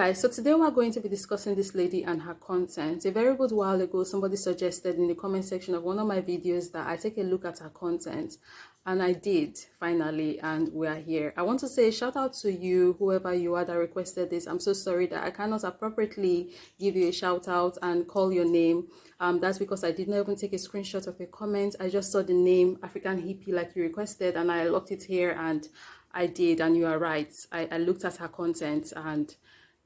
guys, so today we're going to be discussing this lady and her content. A very good while ago, somebody suggested in the comment section of one of my videos that I take a look at her content, and I did finally, and we are here. I want to say a shout out to you, whoever you are that requested this. I'm so sorry that I cannot appropriately give you a shout out and call your name. That's because I did not even take a screenshot of a comment. I just saw the name African Hippie like you requested, and I locked it here, and I did, and you are right. I looked at her content and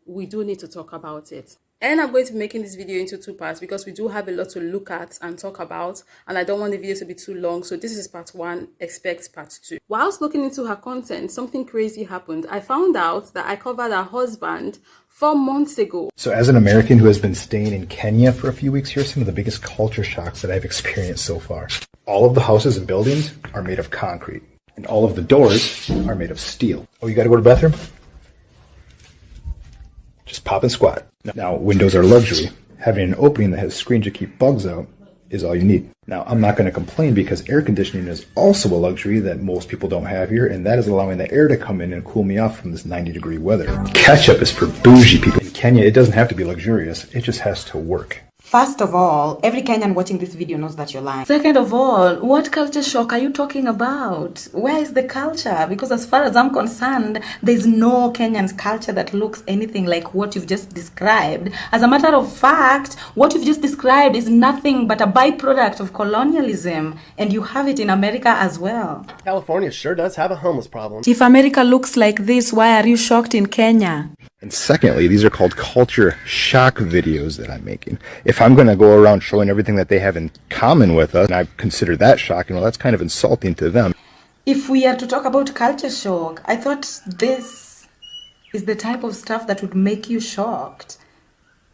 we do need to talk about it. And I'm going to be making this video into two parts because we do have a lot to look at and talk about, and I don't want the video to be too long. So this is part one, expect part two. Whilst looking into her content, something crazy happened. I found out that I covered her husband 4 months ago. So as an American who has been staying in Kenya for a few weeks, here are some of the biggest culture shocks that I've experienced so far. All of the houses and buildings are made of concrete, and all of the doors are made of steel. Oh, you gotta go to the bathroom? Just pop and squat. Now, windows are luxury. Having an opening that has screens to keep bugs out is all you need. Now, I'm not going to complain because air conditioning is also a luxury that most people don't have here, and that is allowing the air to come in and cool me off from this 90-degree weather. Ketchup is for bougie people. In Kenya, it doesn't have to be luxurious. It just has to work. First of all, every Kenyan watching this video knows that you're lying. Second of all, what culture shock are you talking about? Where is the culture? Because as far as I'm concerned, there's no Kenyan culture that looks anything like what you've just described. As a matter of fact, what you've just described is nothing but a byproduct of colonialism, and you have it in America as well. California sure does have a homeless problem. If America looks like this, why are you shocked in Kenya? And secondly, these are called culture shock videos that I'm making. If I'm going to go around showing everything that they have in common with us, and I consider that shocking, well, that's kind of insulting to them. If we are to talk about culture shock, I thought this is the type of stuff that would make you shocked,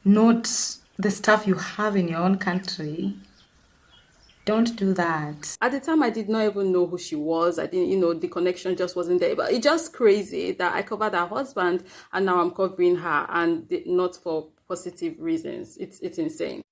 not the stuff you have in your own country. Don't do that. At the time, I did not even know who she was. I didn't, the connection just wasn't there. But it's just crazy that I covered her husband and now I'm covering her, and not for positive reasons. It's insane.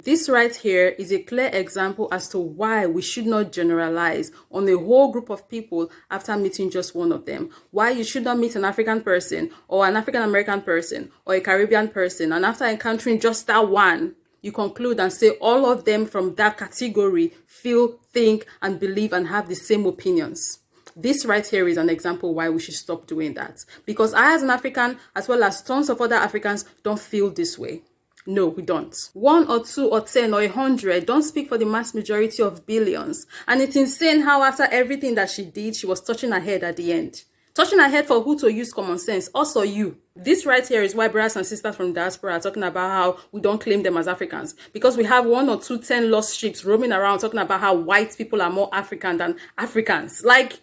This right here is a clear example as to why we should not generalize on a whole group of people after meeting just one of them. Why you should not meet an African person or an African American person or a Caribbean person, and after encountering just that one, you conclude and say all of them from that category feel, think, and believe and have the same opinions. This right here is an example why we should stop doing that. Because I, as an African, as well as tons of other Africans, don't feel this way. No, we don't. 1 or 2 or 10 or 100 don't speak for the mass majority of billions. And it's insane how after everything that she did, she was touching her head at the end. Touching her head for who to use common sense? Also you. This right here is why brothers and sisters from Diaspora are talking about how we don't claim them as Africans. Because we have 1 or 2 10 lost ships roaming around talking about how white people are more African than Africans. Like,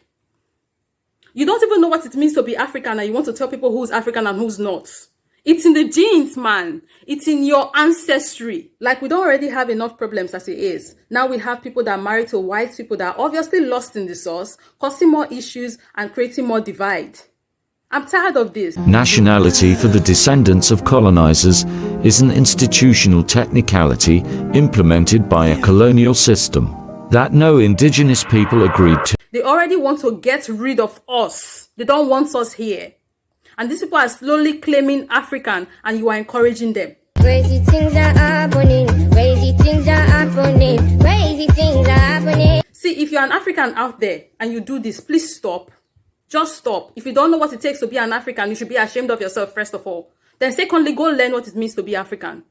you don't even know what it means to be African, and you want to tell people who's African and who's not. It's in the genes, man. It's in your ancestry. Like, we don't already have enough problems as it is. Now we have people that are married to white people that are obviously lost in the source, causing more issues and creating more divide. I'm tired of this. Nationality for the descendants of colonizers is an institutional technicality implemented by a colonial system that no indigenous people agreed to. They already want to get rid of us. They don't want us here. And these people are slowly claiming African, and you are encouraging them. Crazy things are happening. Crazy things are happening. Crazy things are happening. See, if you're an African out there and you do this, please stop. Just stop. If you don't know what it takes to be an African, you should be ashamed of yourself, first of all. Then secondly, go learn what it means to be African.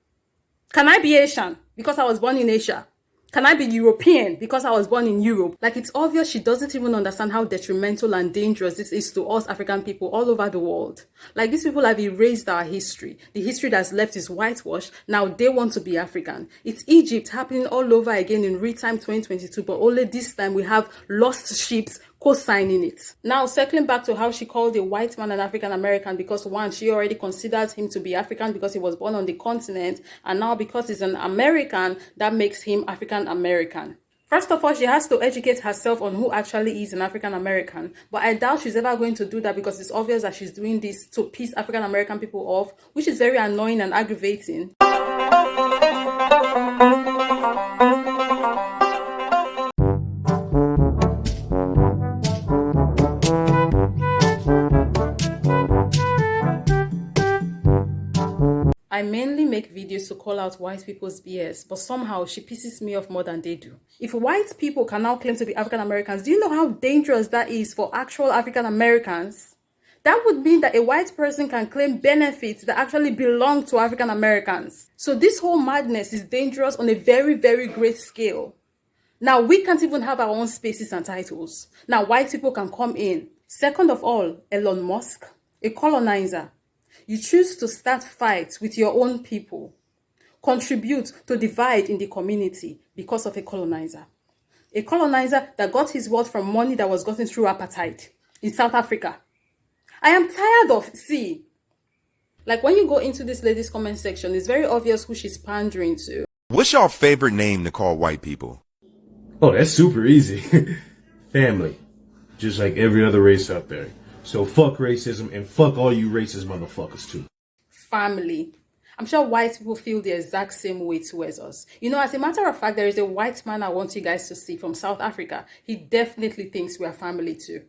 Can I be Asian because I was born in Asia? Can I be European because I was born in Europe? Like, it's obvious she doesn't even understand how detrimental and dangerous this is to us African people all over the world. Like, these people have erased our history. The history that's left is whitewashed. Now they want to be African. It's Egypt happening all over again in real time 2022, but only this time we have lost ships co-signing it. Now, circling back to how she called a white man an African American because one, she already considers him to be African because he was born on the continent, and now because he's an American, that makes him African American. First of all, she has to educate herself on who actually is an African American, but I doubt she's ever going to do that because it's obvious that she's doing this to piss African American people off, which is very annoying and aggravating. I mainly make videos to call out white people's BS, but somehow she pisses me off more than they do. If white people can now claim to be African Americans, do you know how dangerous that is for actual African Americans? That would mean that a white person can claim benefits that actually belong to African Americans. So this whole madness is dangerous on a very, very great scale. Now, we can't even have our own spaces and titles. Now, white people can come in. Second of all, Elon Musk, a colonizer. You choose to start fights with your own people, contribute to divide in the community because of a colonizer. A colonizer that got his wealth from money that was gotten through apartheid in South Africa. I am tired of, like when you go into this lady's comment section, it's very obvious who she's pandering to. What's your favorite name to call white people? Oh, that's super easy. Family. Just like every other race out there. So fuck racism and fuck all you racist motherfuckers too. Family. I'm sure white people feel the exact same way towards us. You know, as a matter of fact, there is a white man I want you guys to see from South Africa. He definitely thinks we are family too.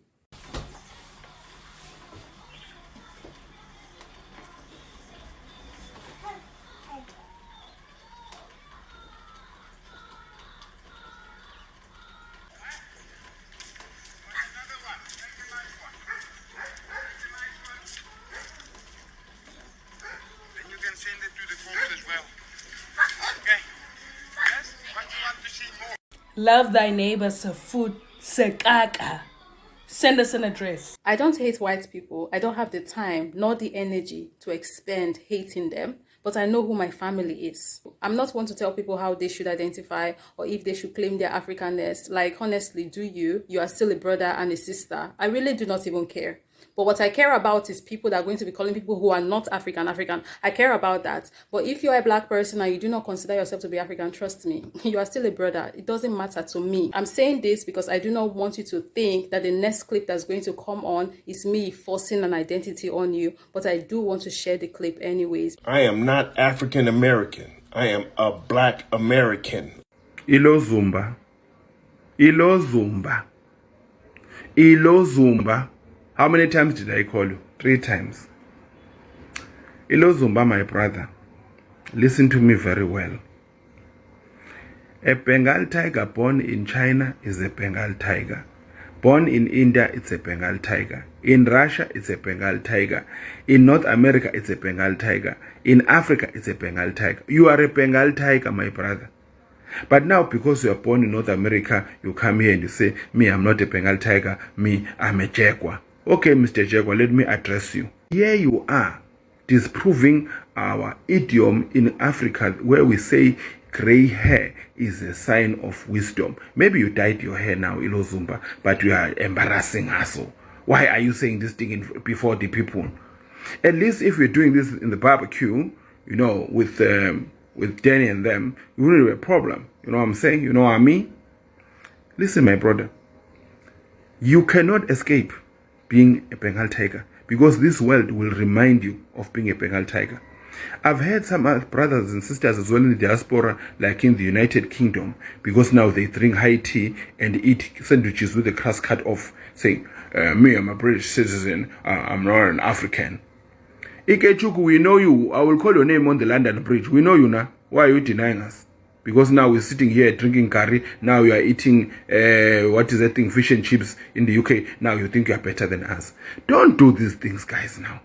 Send it to the folks as well. Okay. Yes? What do you want to see more? Love thy neighbor, Safut Sekaka. Send us an address. I don't hate white people. I don't have the time nor the energy to expend hating them, but I know who my family is. I'm not one to tell people how they should identify or if they should claim their Africanness. Like, honestly, do you? You are still a brother and a sister. I really do not even care. But what I care about is people that are going to be calling people who are not African. I care about that. But if you're a black person and you do not consider yourself to be African, trust me, you are still a brother. It doesn't matter to me. I'm saying this because I do not want you to think that the next clip that's going to come on is me forcing an identity on you. But I do want to share the clip anyways. I am not African American. I am a black American. Ilo Zumba. Ilo Zumba. Ilo Zumba. How many times did I call you? 3 times. Ilo Zumba, my brother. Listen to me very well. A Bengal tiger born in China is a Bengal tiger. Born in India, it's a Bengal tiger. In Russia, it's a Bengal tiger. In North America, it's a Bengal tiger. In Africa, it's a Bengal tiger. You are a Bengal tiger, my brother. But now, because you are born in North America, you come here and you say, me, I'm not a Bengal tiger. Me, I'm a Jaguar. Okay, Mr. Jaguar, let me address you. Here you are, disproving our idiom in Africa where we say gray hair is a sign of wisdom. Maybe you dyed your hair now, Ilo Zumba, but you are embarrassing us. Why are you saying this thing before the people? At least if you're doing this in the barbecue, you know, with Danny and them, it wouldn't be a problem. You know what I'm saying? You know what I mean? Listen, my brother, you cannot escape being a Bengal tiger because this world will remind you of being a Bengal tiger. I've heard some brothers and sisters as well in the diaspora, like in the United Kingdom, because now they drink high tea and eat sandwiches with the crust cut off, saying, me, I'm a British citizen, I'm not an African. Ikechuku, we know you. I will call your name on the London Bridge. We know you now. Why are you denying us? Because now we're sitting here drinking curry. Now you are eating, what is that thing, fish and chips in the UK. Now you think you are better than us. Don't do these things, guys, now.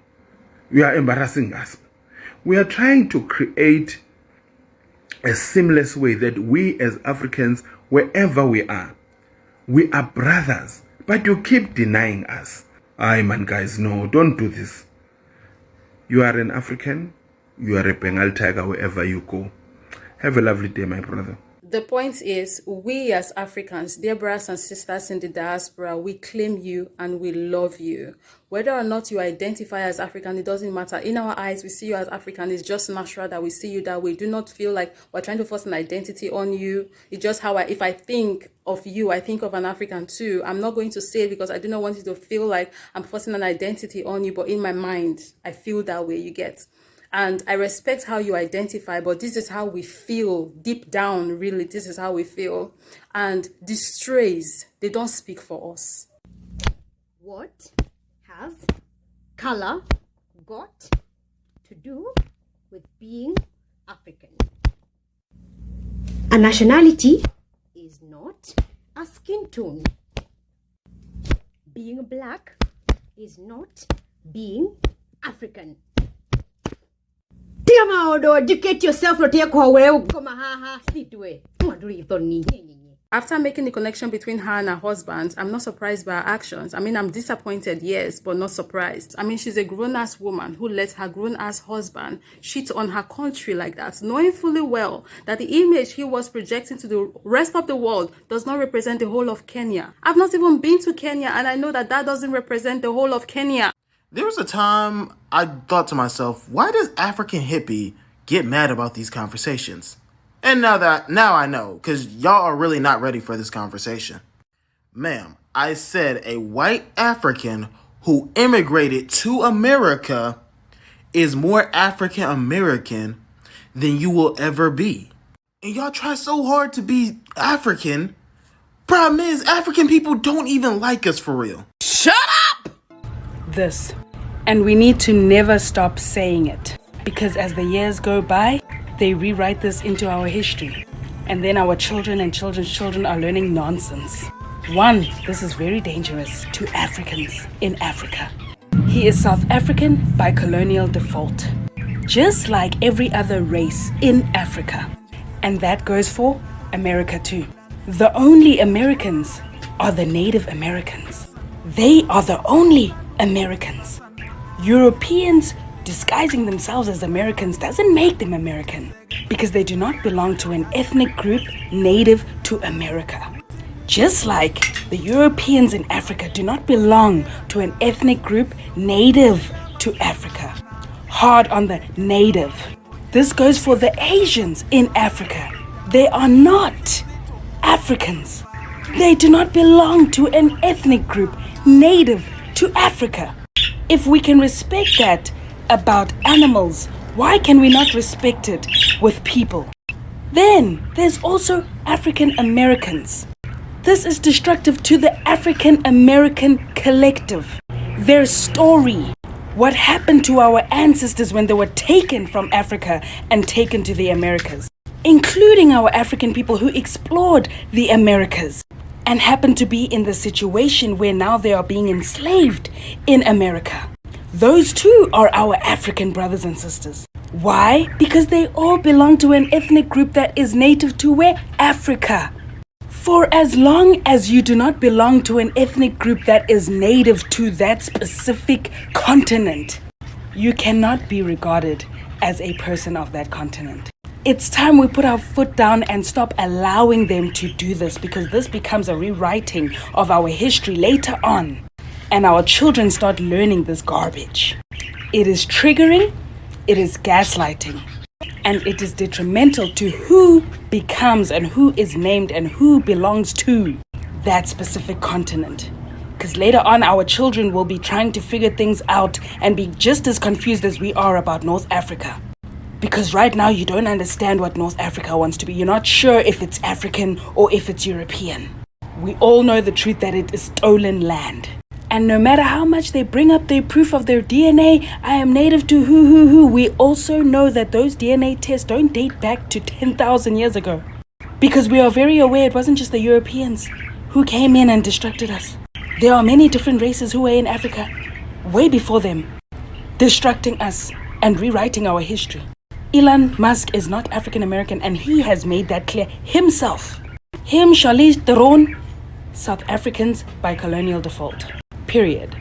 You are embarrassing us. We are trying to create a seamless way that we as Africans, wherever we are brothers. But you keep denying us. Aye, man, guys, no, don't do this. You are an African. You are a Bengal tiger wherever you go. Have a lovely day, my brother. The point is, we as Africans, dear brothers and sisters in the diaspora, we claim you and we love you. Whether or not you identify as African, it doesn't matter. In our eyes, we see you as African. It's just natural that we see you that way. Do not feel like we're trying to force an identity on you. It's just how if I think of you, I think of an African too. I'm not going to say it because I do not want you to feel like I'm forcing an identity on you, but in my mind, I feel that way, you get. And I respect how you identify, but this is how we feel deep down, really. This is how we feel. And the strays, they don't speak for us. What has color got to do with being African? A nationality is not a skin tone. Being black is not being African. Educate yourself. After making the connection between her and her husband, I'm not surprised by her actions. I mean, I'm disappointed, yes, but not surprised. I mean, she's a grown-ass woman who let her grown-ass husband cheat on her country like that, knowing fully well that the image he was projecting to the rest of the world does not represent the whole of Kenya. I've not even been to Kenya, and I know that that doesn't represent the whole of Kenya. There was a time I thought to myself, why does African hippie get mad about these conversations? And now I know, because y'all are really not ready for this conversation. Ma'am, I said a white African who immigrated to America is more African American than you will ever be. And y'all try so hard to be African. Problem is, African people don't even like us for real. Shut up! This. And we need to never stop saying it. Because as the years go by, they rewrite this into our history. And then our children and children's children are learning nonsense. One, this is very dangerous to Africans in Africa. He is South African by colonial default, just like every other race in Africa. And that goes for America too. The only Americans are the Native Americans. They are the only Americans. Europeans disguising themselves as Americans doesn't make them American because they do not belong to an ethnic group native to America. Just like the Europeans in Africa do not belong to an ethnic group native to Africa. Hard on the native. This goes for the Asians in Africa. They are not Africans. They do not belong to an ethnic group native to Africa. If we can respect that about animals, why can we not respect it with people? Then there's also African Americans. This is destructive to the African American collective. Their story, what happened to our ancestors when they were taken from Africa and taken to the Americas, including our African people who explored the Americas and happened to be in the situation where now they are being enslaved in America. Those too are our African brothers and sisters. Why? Because they all belong to an ethnic group that is native to where? Africa. For as long as you do not belong to an ethnic group that is native to that specific continent, you cannot be regarded as a person of that continent. It's time we put our foot down and stop allowing them to do this, because this becomes a rewriting of our history later on. And our children start learning this garbage. It is triggering, it is gaslighting, and it is detrimental to who becomes and who is named and who belongs to that specific continent. Because later on, our children will be trying to figure things out and be just as confused as we are about North Africa. Because right now, you don't understand what North Africa wants to be. You're not sure if it's African or if it's European. We all know the truth that it is stolen land. And no matter how much they bring up their proof of their DNA, I am native to who, we also know that those DNA tests don't date back to 10,000 years ago. Because we are very aware it wasn't just the Europeans who came in and destructed us. There are many different races who were in Africa way before them, destructing us and rewriting our history. Elon Musk is not African American, and he has made that clear himself. Him, Charlize Theron, South Africans by colonial default. Period.